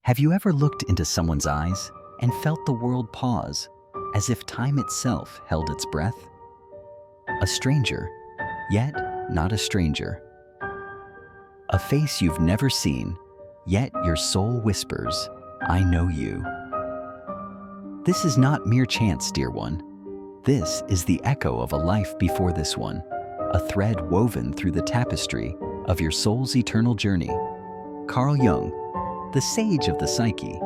Have you ever looked into someone's eyes and felt the world pause, as if time itself held its breath? A stranger, yet not a stranger. A face you've never seen, yet your soul whispers, "I know you." This is not mere chance, dear one. This is the echo of a life before this one, a thread woven through the tapestry of your soul's eternal journey. Carl Jung, the sage of the psyche,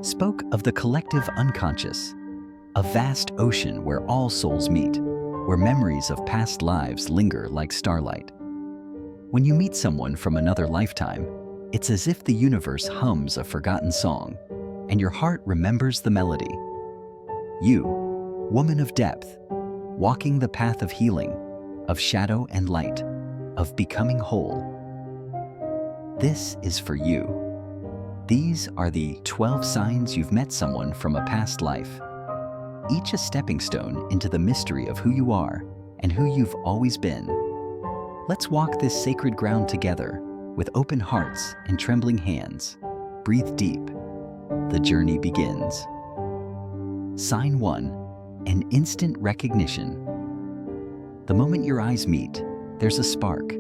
spoke of the collective unconscious, a vast ocean where all souls meet, where memories of past lives linger like starlight. When you meet someone from another lifetime, it's as if the universe hums a forgotten song, and your heart remembers the melody. You, woman of depth, walking the path of healing, of shadow and light, of becoming whole. This is for you. These are the 12 signs you've met someone from a past life, each a stepping stone into the mystery of who you are and who you've always been. Let's walk this sacred ground together with open hearts and trembling hands. Breathe deep. The journey begins. Sign 1, an instant recognition. The moment your eyes meet, there's a spark,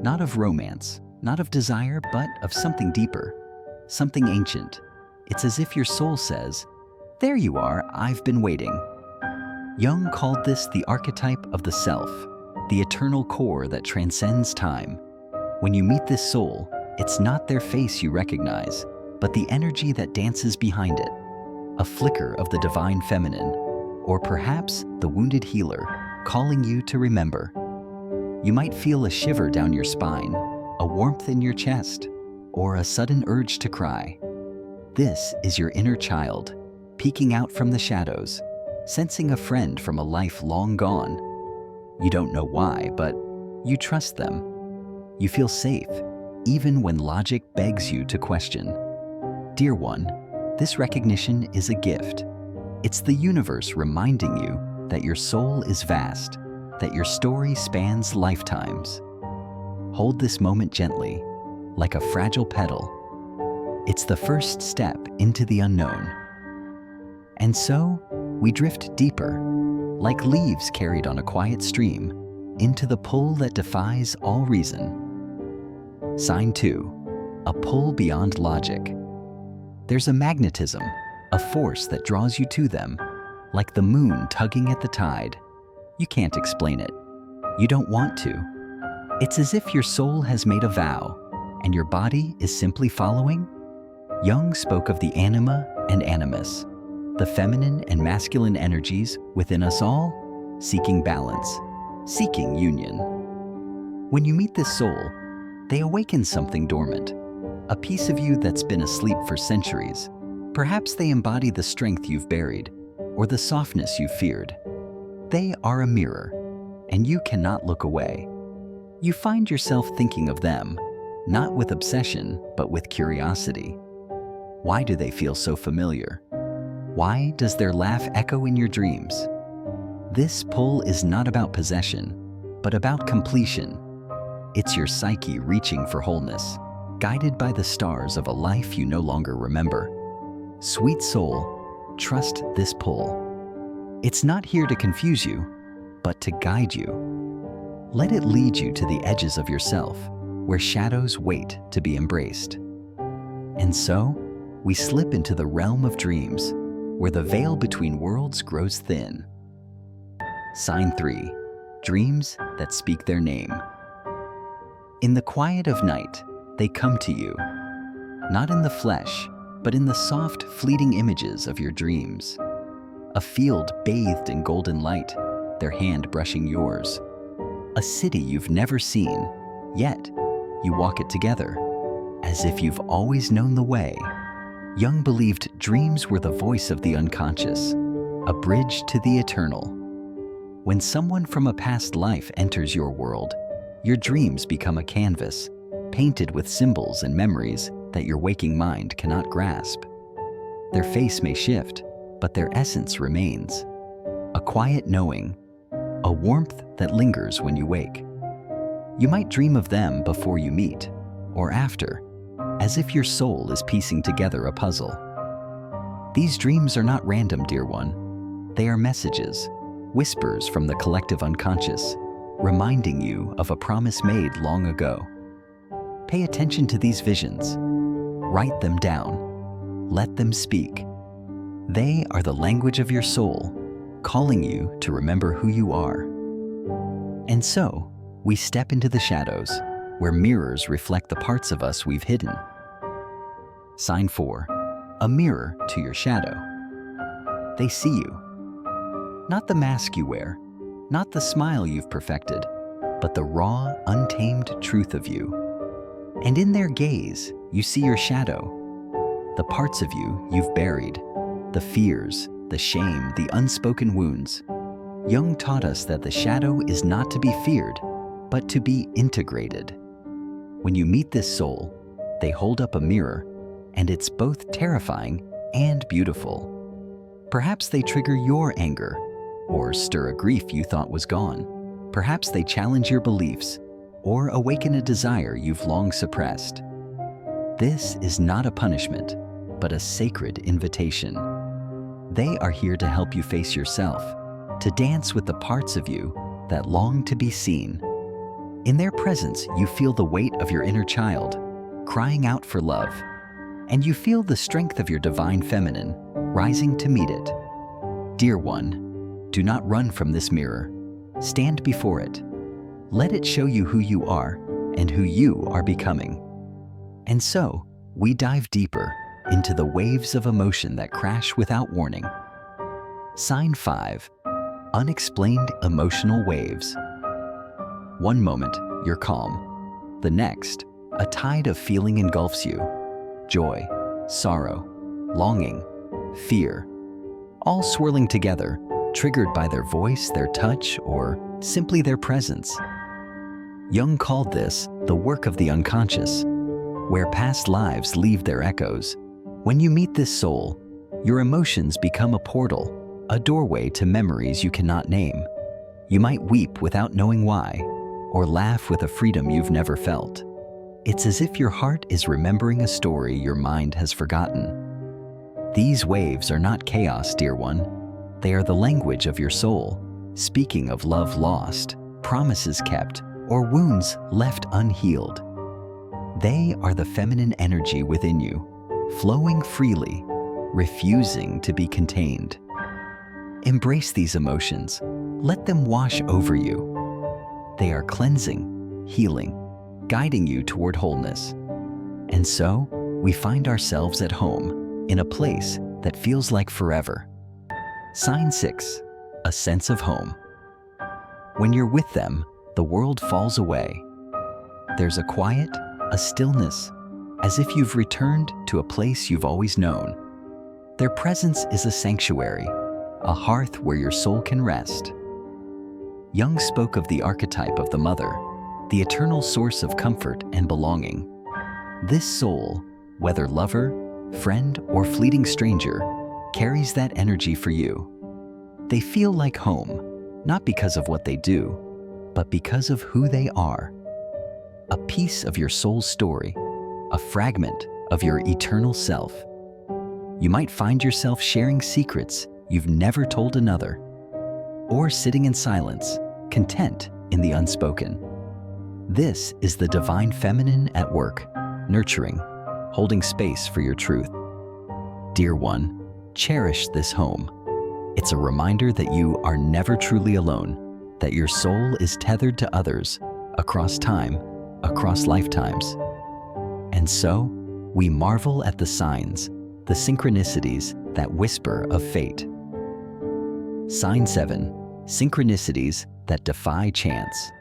not of romance, not of desire, but of something deeper, something ancient. It's as if your soul says, "There you are, I've been waiting." Jung called this the archetype of the self, the eternal core that transcends time. When you meet this soul, it's not their face you recognize, but the energy that dances behind it, a flicker of the divine feminine, or perhaps the wounded healer calling you to remember. You might feel a shiver down your spine, a warmth in your chest, or a sudden urge to cry. This is your inner child, peeking out from the shadows, sensing a friend from a life long gone. You don't know why, but you trust them. You feel safe, even when logic begs you to question. Dear one, this recognition is a gift. It's the universe reminding you that your soul is vast, that your story spans lifetimes. Hold this moment gently, like a fragile petal. It's the first step into the unknown. And so, we drift deeper, like leaves carried on a quiet stream, into the pull that defies all reason. Sign 2, a pull beyond logic. There's a magnetism, a force that draws you to them, like the moon tugging at the tide. You can't explain it. You don't want to. It's as if your soul has made a vow, and your body is simply following. Jung spoke of the anima and animus, the feminine and masculine energies within us all, seeking balance, seeking union. When you meet this soul, they awaken something dormant, a piece of you that's been asleep for centuries. Perhaps they embody the strength you've buried, or the softness you've feared. They are a mirror, and you cannot look away. You find yourself thinking of them, not with obsession, but with curiosity. Why do they feel so familiar? Why does their laugh echo in your dreams? This pull is not about possession, but about completion. It's your psyche reaching for wholeness, guided by the stars of a life you no longer remember. Sweet soul, trust this pull. It's not here to confuse you, but to guide you. Let it lead you to the edges of yourself, where shadows wait to be embraced. And so, we slip into the realm of dreams, where the veil between worlds grows thin. Sign 3, dreams that speak their name. In the quiet of night, they come to you, not in the flesh, but in the soft, fleeting images of your dreams. A field bathed in golden light, their hand brushing yours. A city you've never seen, yet you walk it together, as if you've always known the way. Jung believed dreams were the voice of the unconscious, a bridge to the eternal. When someone from a past life enters your world, your dreams become a canvas, painted with symbols and memories that your waking mind cannot grasp. Their face may shift, but their essence remains. A quiet knowing, a warmth that lingers when you wake. You might dream of them before you meet, or after, as if your soul is piecing together a puzzle. These dreams are not random, dear one. They are messages, whispers from the collective unconscious, reminding you of a promise made long ago. Pay attention to these visions. Write them down. Let them speak. They are the language of your soul, calling you to remember who you are. And so, we step into the shadows, where mirrors reflect the parts of us we've hidden. Sign 4. A mirror to your shadow. They see you. Not the mask you wear, not the smile you've perfected, but the raw, untamed truth of you. And in their gaze, you see your shadow, the parts of you you've buried, the fears, the shame, the unspoken wounds. Jung taught us that the shadow is not to be feared, but to be integrated. When you meet this soul, they hold up a mirror, and it's both terrifying and beautiful. Perhaps they trigger your anger, or stir a grief you thought was gone. Perhaps they challenge your beliefs, or awaken a desire you've long suppressed. This is not a punishment, but a sacred invitation. They are here to help you face yourself, to dance with the parts of you that long to be seen. In their presence, you feel the weight of your inner child, crying out for love, and you feel the strength of your divine feminine, rising to meet it. Dear one, do not run from this mirror. Stand before it. Let it show you who you are and who you are becoming. And so, we dive deeper into the waves of emotion that crash without warning. Sign 5. Unexplained emotional waves. One moment, you're calm. The next, a tide of feeling engulfs you. Joy, sorrow, longing, fear, all swirling together, triggered by their voice, their touch, or simply their presence. Jung called this the work of the unconscious, where past lives leave their echoes. When you meet this soul, your emotions become a portal, a doorway to memories you cannot name. You might weep without knowing why, or laugh with a freedom you've never felt. It's as if your heart is remembering a story your mind has forgotten. These waves are not chaos, dear one. They are the language of your soul, speaking of love lost, promises kept, or wounds left unhealed. They are the feminine energy within you, flowing freely, refusing to be contained. Embrace these emotions. Let them wash over you. They are cleansing, healing, guiding you toward wholeness. And so, we find ourselves at home, in a place that feels like forever. Sign 6. A sense of home. When you're with them, the world falls away. There's a quiet, a stillness, as if you've returned to a place you've always known. Their presence is a sanctuary, a hearth where your soul can rest. Jung spoke of the archetype of the mother, the eternal source of comfort and belonging. This soul, whether lover, friend, or fleeting stranger, carries that energy for you. They feel like home, not because of what they do, but because of who they are. A piece of your soul's story, a fragment of your eternal self. You might find yourself sharing secrets you've never told another, or sitting in silence, content in the unspoken. This is the divine feminine at work, nurturing, holding space for your truth. Dear one, cherish this home. It's a reminder that you are never truly alone, that your soul is tethered to others across time, across lifetimes. And so, we marvel at the signs, the synchronicities that whisper of fate. Sign 7. Synchronicities that defy chance.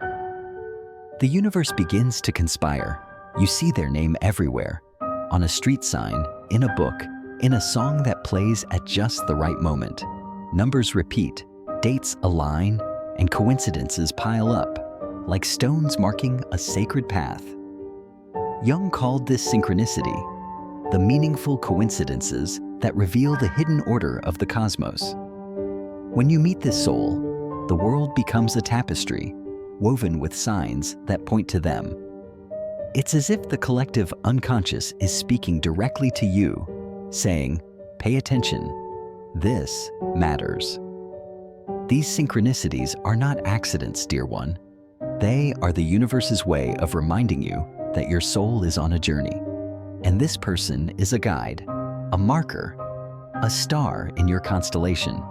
The universe begins to conspire. You see their name everywhere, on a street sign, in a book, in a song that plays at just the right moment. Numbers repeat, dates align, and coincidences pile up, like stones marking a sacred path. Jung called this synchronicity, the meaningful coincidences that reveal the hidden order of the cosmos. When you meet this soul, the world becomes a tapestry, woven with signs that point to them. It's as if the collective unconscious is speaking directly to you, saying, "Pay attention. This matters." These synchronicities are not accidents, dear one. They are the universe's way of reminding you that your soul is on a journey. And this person is a guide, a marker, a star in your constellation.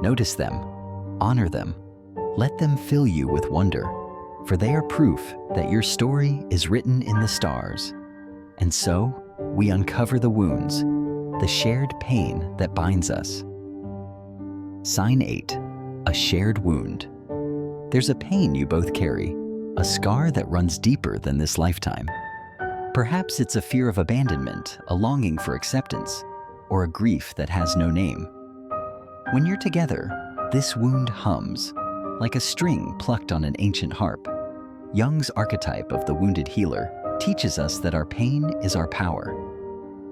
Notice them, honor them, let them fill you with wonder, for they are proof that your story is written in the stars. And so, we uncover the wounds, the shared pain that binds us. Sign 8, a shared wound. There's a pain you both carry, a scar that runs deeper than this lifetime. Perhaps it's a fear of abandonment, a longing for acceptance, or a grief that has no name. When you're together, this wound hums, like a string plucked on an ancient harp. Jung's archetype of the wounded healer teaches us that our pain is our power.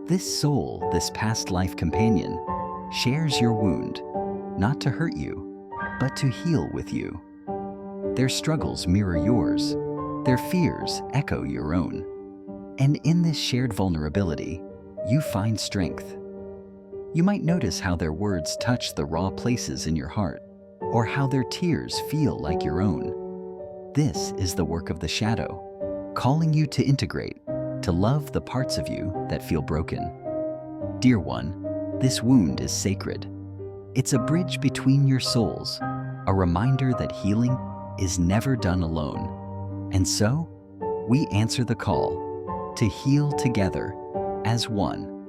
This soul, this past life companion, shares your wound, not to hurt you, but to heal with you. Their struggles mirror yours, their fears echo your own. And in this shared vulnerability, you find strength. You might notice how their words touch the raw places in your heart, or how their tears feel like your own. This is the work of the shadow, calling you to integrate, to love the parts of you that feel broken. Dear one, this wound is sacred. It's a bridge between your souls, a reminder that healing is never done alone. And so, we answer the call to heal together as one.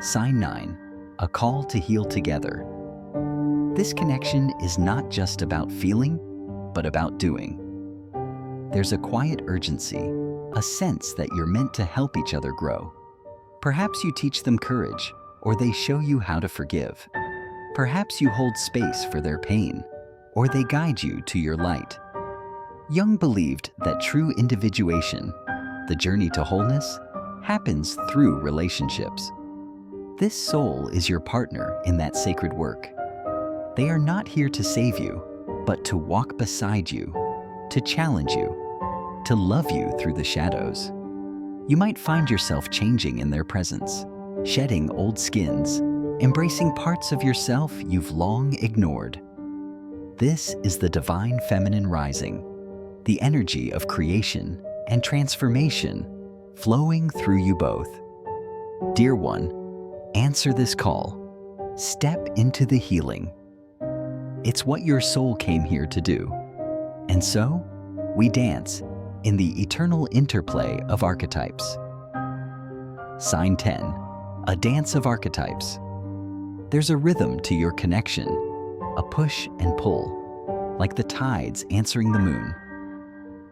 Sign 9, a call to heal together. This connection is not just about feeling, but about doing. There's a quiet urgency, a sense that you're meant to help each other grow. Perhaps you teach them courage, or they show you how to forgive. Perhaps you hold space for their pain, or they guide you to your light. Jung believed that true individuation, the journey to wholeness, happens through relationships. This soul is your partner in that sacred work. They are not here to save you, but to walk beside you, to challenge you, to love you through the shadows. You might find yourself changing in their presence, shedding old skins, embracing parts of yourself you've long ignored. This is the divine feminine rising, the energy of creation and transformation flowing through you both. Dear one, answer this call. Step into the healing. It's what your soul came here to do. And so, we dance in the eternal interplay of archetypes. Sign 10, a dance of archetypes. There's a rhythm to your connection, a push and pull, like the tides answering the moon.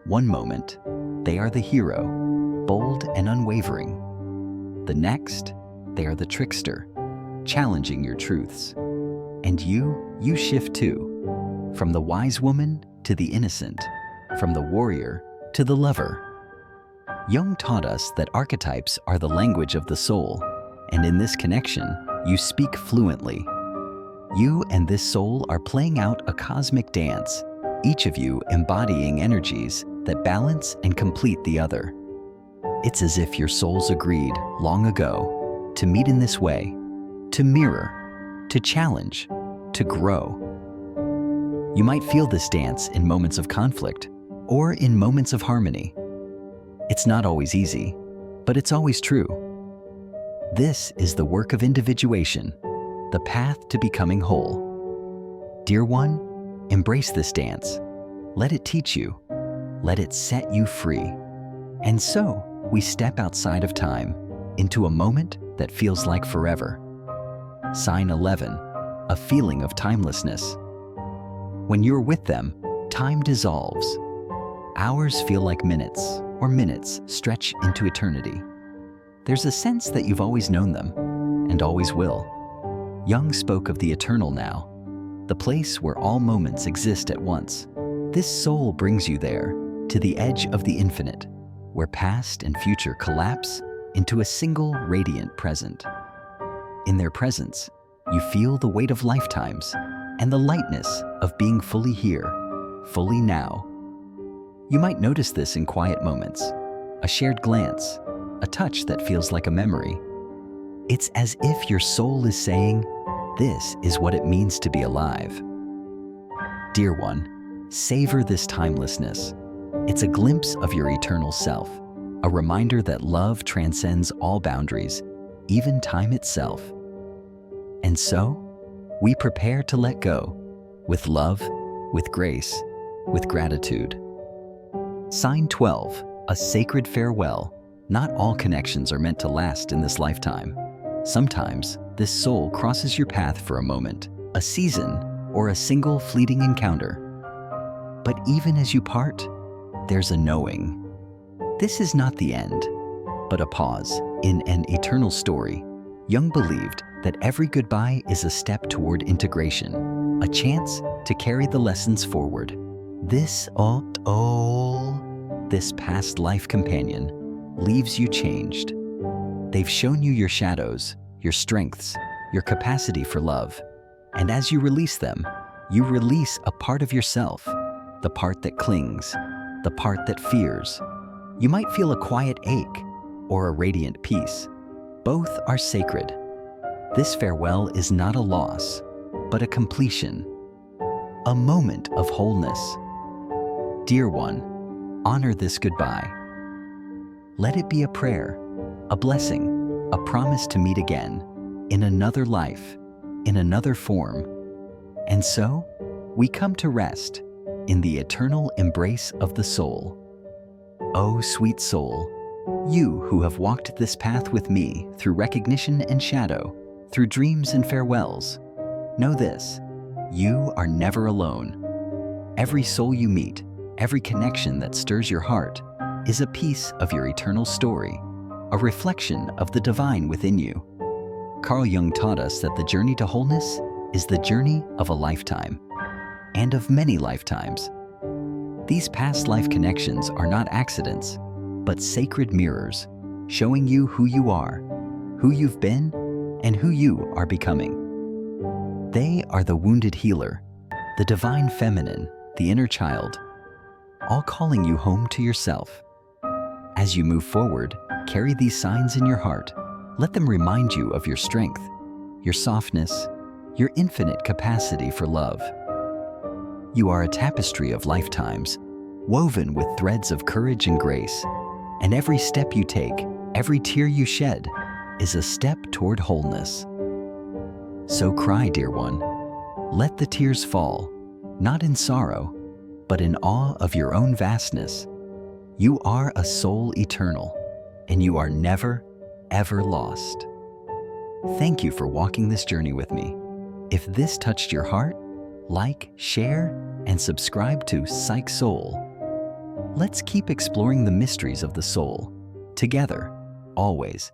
One moment, they are the hero, bold and unwavering. The next, they are the trickster, challenging your truths. And you shift too, from the wise woman to the innocent, from the warrior to the lover. Jung taught us that archetypes are the language of the soul, and in this connection, you speak fluently. You and this soul are playing out a cosmic dance, each of you embodying energies that balance and complete the other. It's as if your souls agreed long ago to meet in this way, to mirror, to challenge, to grow. You might feel this dance in moments of conflict or in moments of harmony. It's not always easy, but it's always true. This is the work of individuation, the path to becoming whole. Dear one, embrace this dance. Let it teach you. Let it set you free. And so, we step outside of time into a moment that feels like forever. Sign 11, a feeling of timelessness. When you're with them, time dissolves. Hours feel like minutes, or minutes stretch into eternity. There's a sense that you've always known them, and always will. Jung spoke of the eternal now, the place where all moments exist at once. This soul brings you there, to the edge of the infinite, where past and future collapse into a single radiant present. In their presence, you feel the weight of lifetimes and the lightness of being fully here, fully now. You might notice this in quiet moments, a shared glance, a touch that feels like a memory. It's as if your soul is saying, "This is what it means to be alive." Dear one, savor this timelessness. It's a glimpse of your eternal self, a reminder that love transcends all boundaries, even time itself. And so, we prepare to let go, with love, with grace, with gratitude. Sign 12, a sacred farewell. Not all connections are meant to last in this lifetime. Sometimes, this soul crosses your path for a moment, a season, or a single fleeting encounter. But even as you part, there's a knowing. This is not the end, but a pause in an eternal story. Jung believed that every goodbye is a step toward integration, a chance to carry the lessons forward. This past life companion leaves you changed. They've shown you your shadows, your strengths, your capacity for love. And as you release them, you release a part of yourself, the part that clings, the part that fears. You might feel a quiet ache or a radiant peace. Both are sacred. This farewell is not a loss, but a completion, a moment of wholeness. Dear one, honor this goodbye. Let it be a prayer, a blessing, a promise to meet again, in another life, in another form. And so, we come to rest in the eternal embrace of the soul. Oh, sweet soul, you who have walked this path with me through recognition and shadow, through dreams and farewells, know this: you are never alone. Every soul you meet, every connection that stirs your heart, is a piece of your eternal story, a reflection of the divine within you. Carl Jung taught us that the journey to wholeness is the journey of a lifetime, and of many lifetimes. These past life connections are not accidents, but sacred mirrors, showing you who you are, who you've been, and who you are becoming. They are the wounded healer, the divine feminine, the inner child, all calling you home to yourself. As you move forward, carry these signs in your heart. Let them remind you of your strength, your softness, your infinite capacity for love. You are a tapestry of lifetimes, woven with threads of courage and grace, and every step you take, every tear you shed, is a step toward wholeness. So cry, dear one. Let the tears fall, not in sorrow, but in awe of your own vastness. You are a soul eternal, and you are never, ever lost. Thank you for walking this journey with me. If this touched your heart, like, share, and subscribe to Psych Soul. Let's keep exploring the mysteries of the soul, together, always.